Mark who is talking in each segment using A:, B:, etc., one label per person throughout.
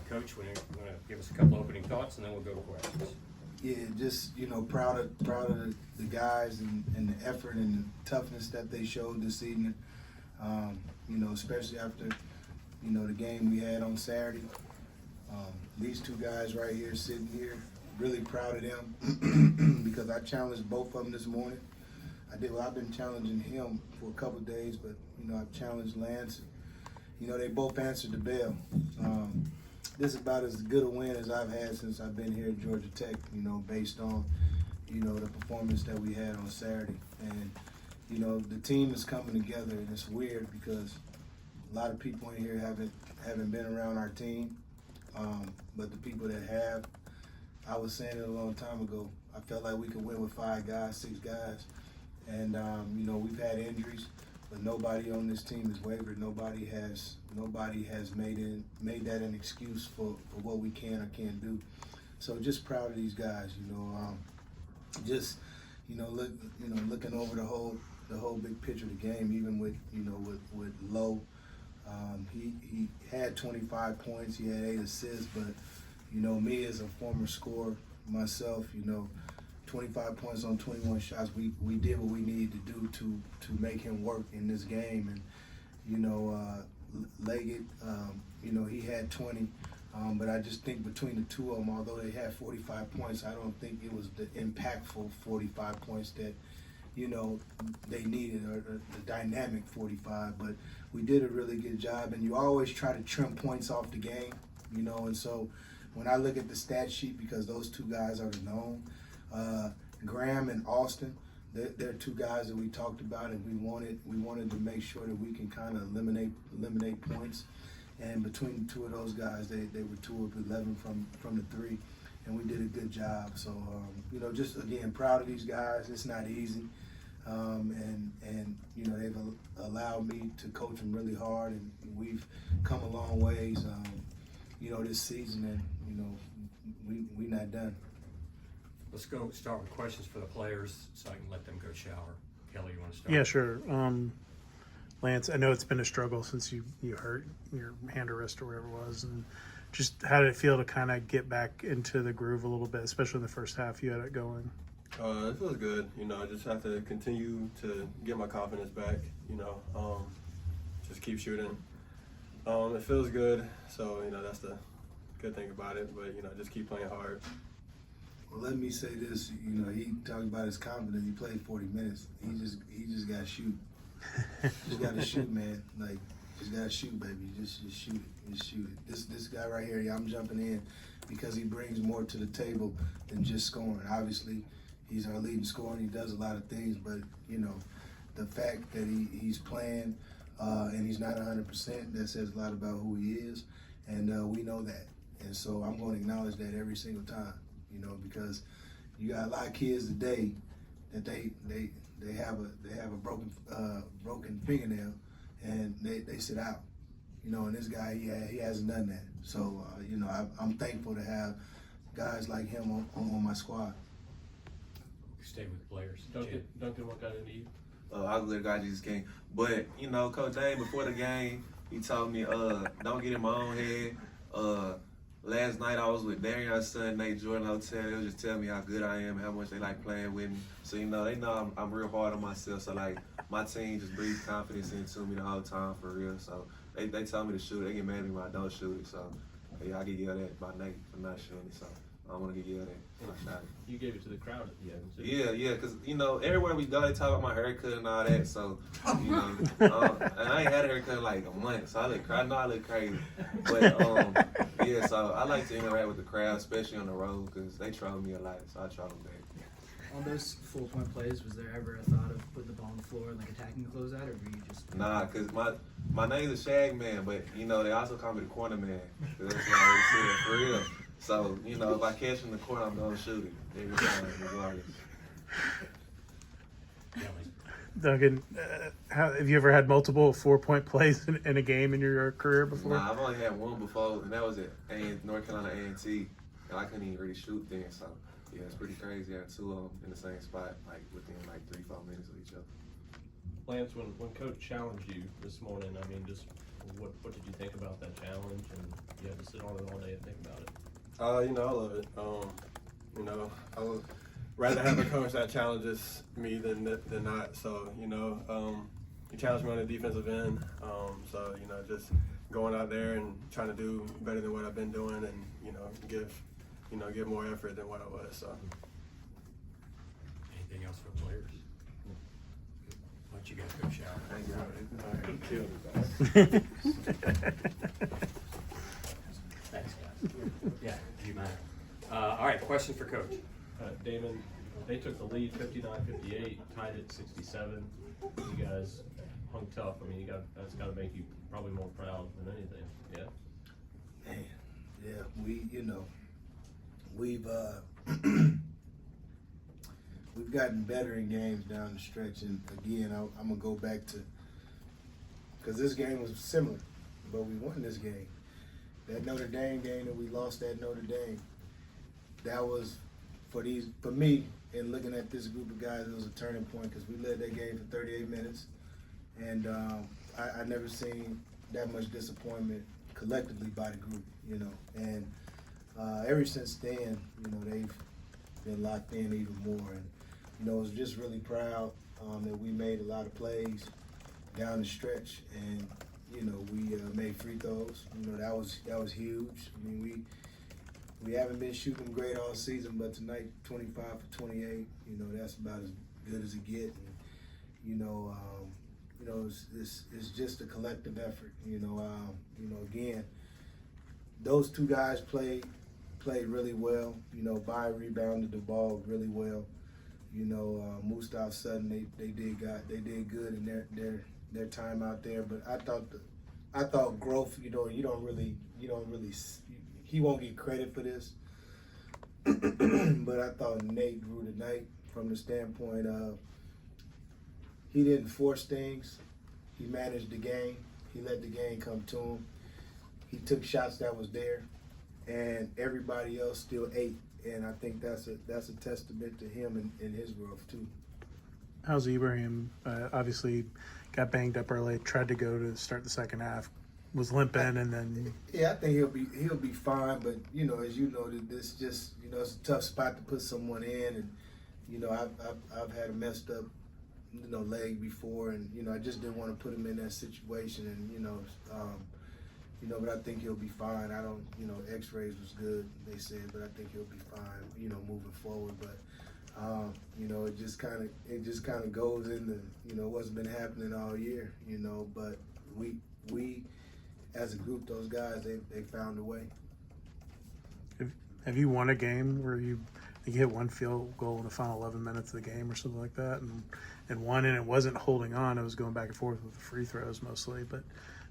A: Coach, want to give us a couple opening thoughts, and then we'll go to questions.
B: Yeah, just proud of the guys and the effort and the toughness that they showed this evening. Especially after the game we had on Saturday. These two guys right here sitting here, really proud of them because I challenged both of them this morning. I've been challenging him for a couple of days, but I've challenged Lance. They both answered the bell. This is about as good a win as I've had since I've been here at Georgia Tech, based on, the performance that we had on Saturday. And, the team is coming together, and it's weird because a lot of people in here haven't been around our team. But the people that have, I was saying it a long time ago, I felt like we could win with 5 guys, 6 guys. And, we've had injuries, but nobody on this team has wavered. Nobody has made that an excuse for what we can or can't do. So just proud of these guys, looking over the whole big picture of the game, even with Lowe. He had 25 points, he had 8 assists, but me as a former scorer myself, 25 points on 21 shots. We did what we needed to do to make him work in this game. And Leggett, he had 20, but I just think between the two of them, although they had 45 points, I don't think it was the impactful 45 points that they needed, or the dynamic 45. But we did a really good job, and you always try to trim points off the game, and so when I look at the stat sheet, because those two guys are known, Graham and Austin, they're 2 guys that we talked about, and we wanted to make sure that we can kind of eliminate points. And between the 2 of those guys, they were 2 of 11 from the 3, and we did a good job. So just again, proud of these guys. It's not easy, and they've allowed me to coach them really hard, and we've come a long ways, this season, and we not done.
A: Let's go start with questions for the players so I can let them go shower. Kelly, you want to start?
C: Yeah, sure. Lance, I know it's been a struggle since you hurt your hand or wrist or whatever it was, and just how did it feel to kind of get back into the groove a little bit, especially in the first half you had it going?
D: It feels good. I just have to continue to get my confidence back, just keep shooting. It feels good, so, that's the good thing about it, but, just keep playing hard.
B: Well, let me say this. He talking about his confidence. He played 40 minutes. He just got to shoot. Just got to shoot, man. Like, just got to shoot, baby. Just shoot it. Just shoot it. This guy right here, I'm jumping in because he brings more to the table than just scoring. Obviously, he's our leading scorer, and he does a lot of things. But the fact that he's playing and he's not 100%, that says a lot about who he is, and we know that. And so I'm going to acknowledge that every single time. Because you got a lot of kids today that they have a broken fingernail, and they sit out. And this guy he hasn't done that. So I'm thankful to have guys like him on my squad.
A: Stay with the players.
E: Duncan, what got into you?
F: I was a guy just game, but Coach Dane before the game, he told me don't get in my own head. Last night I was with Darion's son, Nate Jordan Hotel. They was just telling me how good I am and how much they like playing with me. So, they know I'm real hard on myself. So, my team just breathes confidence into me the whole time for real. So, they tell me to shoot it. They get mad at me when I don't shoot it. So, I get yelled at by Nate for not shooting it. So, I don't want to get yelled at when I shot it.
E: You gave it to the crowd at the end, too.
F: Yeah, because, everywhere we go, they talk about my haircut and all that. So, and I ain't had a haircut in like a month. So, I know I look crazy. But, yeah, so I like to interact with the crowd, especially on the road, because they troll me a lot, so I troll them back.
G: On those 4-point plays, was there ever a thought of putting the ball on the floor and attacking the closeout, or were you just?
F: Nah, because my name's a shag man, but they also call me the corner man. That's why I say it for real. So if I catch in the corner, I'm gonna shoot it every time, regardless.
C: Duncan, have you ever had multiple 4-point plays in a game in your career before?
F: Nah, I've only had one before, and that was at North Carolina A&T, and I couldn't even really shoot then. So yeah, it's pretty crazy having 2 of them in the same spot, within 3-4 minutes of each other.
E: Lance, when Coach challenged you this morning, just What did you think about that challenge? And you had to sit on it all day and think about it.
D: You know, I love it. You know, I would rather have a coach that challenges me than not. So, you know, he challenged me on the defensive end. So, you know, just going out there and trying to do better than what I've been doing, and you know, give more effort than what I was. So.
A: Anything else for players? Why don't you guys go shower? Thanks, guys. Yeah, you mind. All right, question for Coach.
E: Damon, they took the lead 59-58, tied it 67. You guys hung tough. I mean, that's got to make you probably more proud than anything. Yeah.
B: Man, yeah, we've we've gotten better in games down the stretch, and again, I'm gonna go back to, because this game was similar, but we won this game. That Notre Dame game that we lost at Notre Dame, that was for me, in looking at this group of guys, it was a turning point because we led that game for 38 minutes, and I never seen that much disappointment collectively by the group, you know, and ever since then, you know, they've been locked in even more, and you know, I was just really proud that we made a lot of plays down the stretch, and you know, we made free throws. You know, that was huge. I mean, we haven't been shooting great all season, but tonight 25 for 28. You know, that's about as good as it gets. And, you know, it's just a collective effort. You know, again, those two guys played really well. You know, Bai rebounded the ball really well. You know, Mustafa Sutton, they did good in their time out there. But I thought growth. You know, you don't really. He won't get credit for this, but I thought Nate grew tonight from the standpoint of he didn't force things. He managed the game. He let the game come to him. He took shots that was there, and everybody else still ate. And I think that's a testament to him and his growth too.
C: How's Ibrahim? Obviously, got banged up early. Tried to go to start the second half. Was limping, and then
B: yeah, I think he'll be fine. But you know, as you know, this just, you know, it's a tough spot to put someone in, and you know, I've had a messed up, you know, leg before, and you know, I just didn't want to put him in that situation, and you know, but I think he'll be fine. I don't, you know, X-rays was good, they said, but I think he'll be fine, you know, moving forward. But you know, it just kind of goes into, you know, what's been happening all year, you know, but we as a group, those guys, they found a way.
C: have you won a game where you hit one field goal in the final 11 minutes of the game or something like that, and won, and it wasn't holding on, it was going back and forth with the free throws mostly, but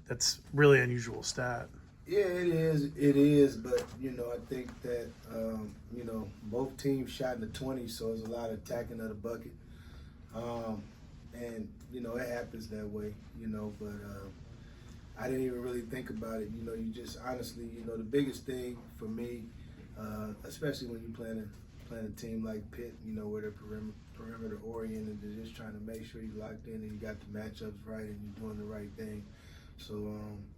C: that's really unusual stat.
B: Yeah, it is, but you know, I think that you know, both teams shot in the 20s, so there's a lot of attacking of the bucket, and you know, it happens that way, you know, but I didn't even really think about it. You know, you just honestly, you know, the biggest thing for me, especially when you playing a team like Pitt, you know, where they're perimeter oriented, they're just trying to make sure you're locked in and you got the matchups right and you're doing the right thing. So,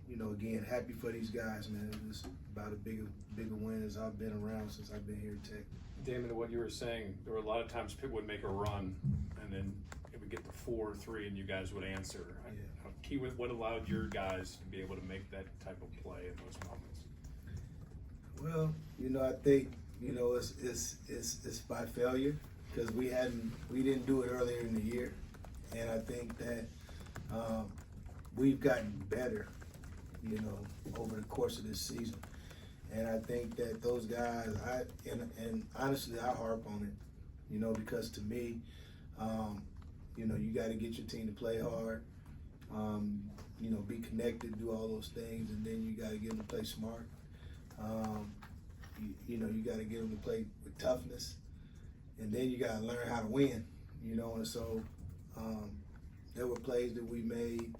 B: you know, again, happy for these guys, man. It's about a bigger win as I've been around since I've been here at Tech.
H: Damon, what you were saying, there were a lot of times Pitt would make a run, and then it would get to 4-3, and you guys would answer.
B: Yeah.
H: Key with what allowed your guys to be able to make that type of play in those moments?
B: Well, you know, I think, you know, it's by failure because we didn't do it earlier in the year, and I think that we've gotten better, you know, over the course of this season, and I think that those guys, and honestly, I harp on it, you know, because to me, you know, you got to get your team to play hard. You know, be connected, do all those things, and then you got to get them to play smart. You know, you got to get them to play with toughness, and then you got to learn how to win. You know, and so there were plays that we made,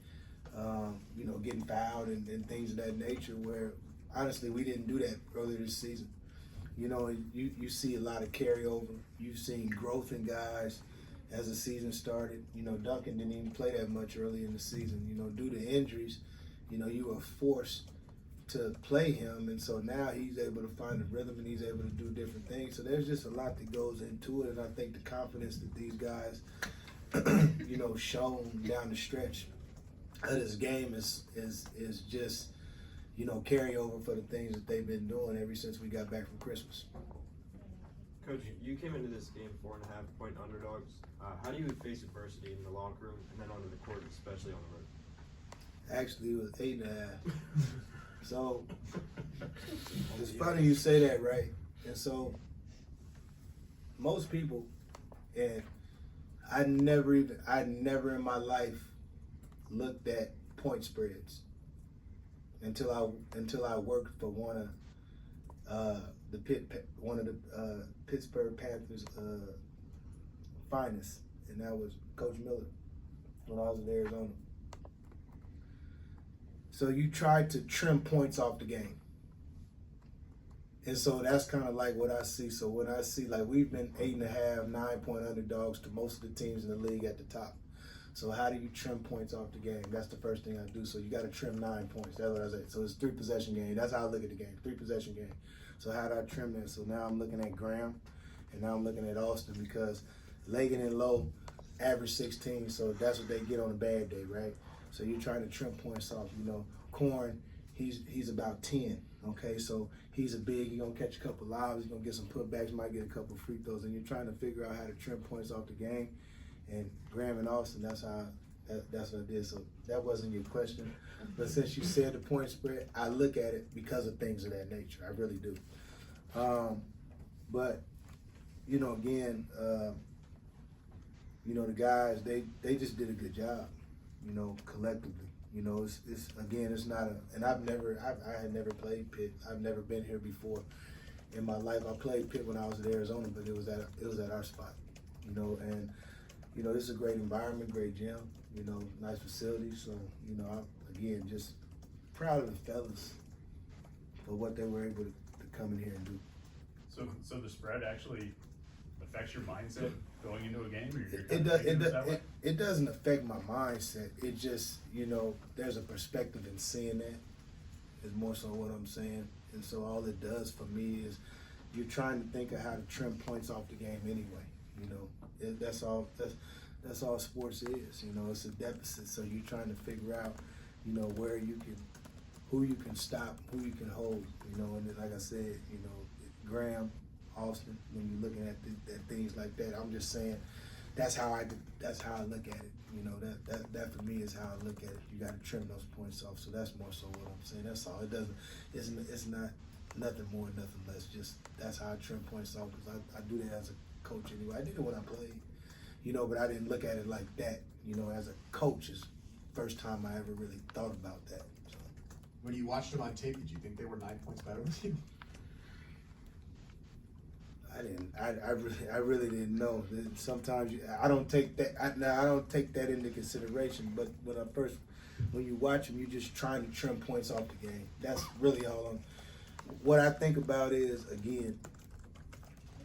B: you know, getting fouled and things of that nature where, honestly, we didn't do that earlier this season. You know, you see a lot of carryover. You've seen growth in guys as the season started. You know, Duncan didn't even play that much early in the season. You know, due to injuries, you know, you were forced to play him, and so now he's able to find a rhythm and he's able to do different things. So there's just a lot that goes into it, and I think the confidence that these guys, you know, shown down the stretch of this game is just, you know, carryover for the things that they've been doing ever since we got back from Christmas.
I: Coach, you came into this game 4.5-point underdogs. How do you face adversity in the locker room and then onto the court, especially on the road?
B: Actually, it was 8.5. So it's funny you say that, right? And so most people, and I never in my life looked at point spreads until I worked for one of the Pittsburgh Panthers finest, and that was Coach Miller when I was in Arizona. So you tried to trim points off the game. And so that's kind of like what I see. So when I see, like, we've been 8.5, 9-point underdogs to most of the teams in the league at the top. So how do you trim points off the game? That's the first thing I do. So you got to trim 9 points. That's what I say. So it's 3-possession game. That's how I look at the game. 3-possession game. So how do I trim that? So now I'm looking at Graham, and now I'm looking at Austin, because Lagan and Lowe average 16. So that's what they get on a bad day, right? So you're trying to trim points off. You know, Corn, he's about 10. Okay, so he's a big. He's gonna catch a couple lobs. He's gonna get some putbacks. Might get a couple free throws. And you're trying to figure out how to trim points off the game. And Graham and Austin, that's what I did. So that wasn't your question, but since you said the point spread, I look at it because of things of that nature. I really do. But you know, again, you know, the guys, they just did a good job. You know, collectively. You know, it's not a, and I had never played Pitt. I've never been here before in my life. I played Pitt when I was at Arizona, but it was at our spot. You know, and you know, this is a great environment, great gym. You know, nice facilities. So you know, I'm again just proud of the fellas for what they were able to come in here and do.
J: So the spread actually affects your mindset going into a game? Or
B: It doesn't affect my mindset. It just, you know, there's a perspective in seeing that is more so what I'm saying. And so all it does for me is you're trying to think of how to trim points off the game anyway. You know, that's all sports is. You know, it's a deficit. So you're trying to figure out, you know, who you can stop, who you can hold. You know, and then, like I said, you know, Graham, Austin, when you're looking at things like that, I'm just saying that's how I look at it. You know, that for me is how I look at it. You got to trim those points off. So that's more so what I'm saying. That's all. It's not nothing more, nothing less. Just that's how I trim points off, because I do that as a coach anyway. I did it when I played, you know, but I didn't look at it like that. You know, as a coach, is first time I ever really thought about that. So.
K: When you watched them on tape, did you think they were 9 points better than you?
B: I didn't. I really didn't know. Sometimes I don't take that. I don't take that into consideration. But when you watch them, you're just trying to trim points off the game. That's really all. What I think about is, again,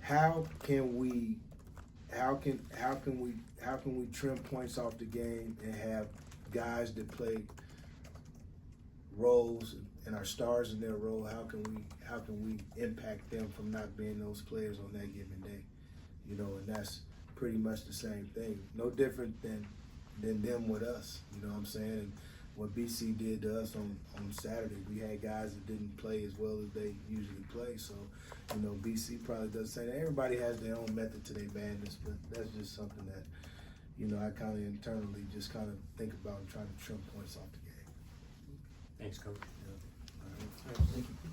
B: how can we trim points off the game and have guys that play roles and our stars in their role? How can we impact them from not being those players on that given day? You know, and that's pretty much the same thing. No different than them with us. You know what I'm saying? And what BC did to us on Saturday, we had guys that didn't play as well as they usually play. So, you know, BC probably does say that. Everybody has their own method to their madness, but that's just something that, you know, I kind of internally just kind of think about and try to trim points off the game.
A: Thanks, Coach.
B: Yeah. All right.
G: Thank you.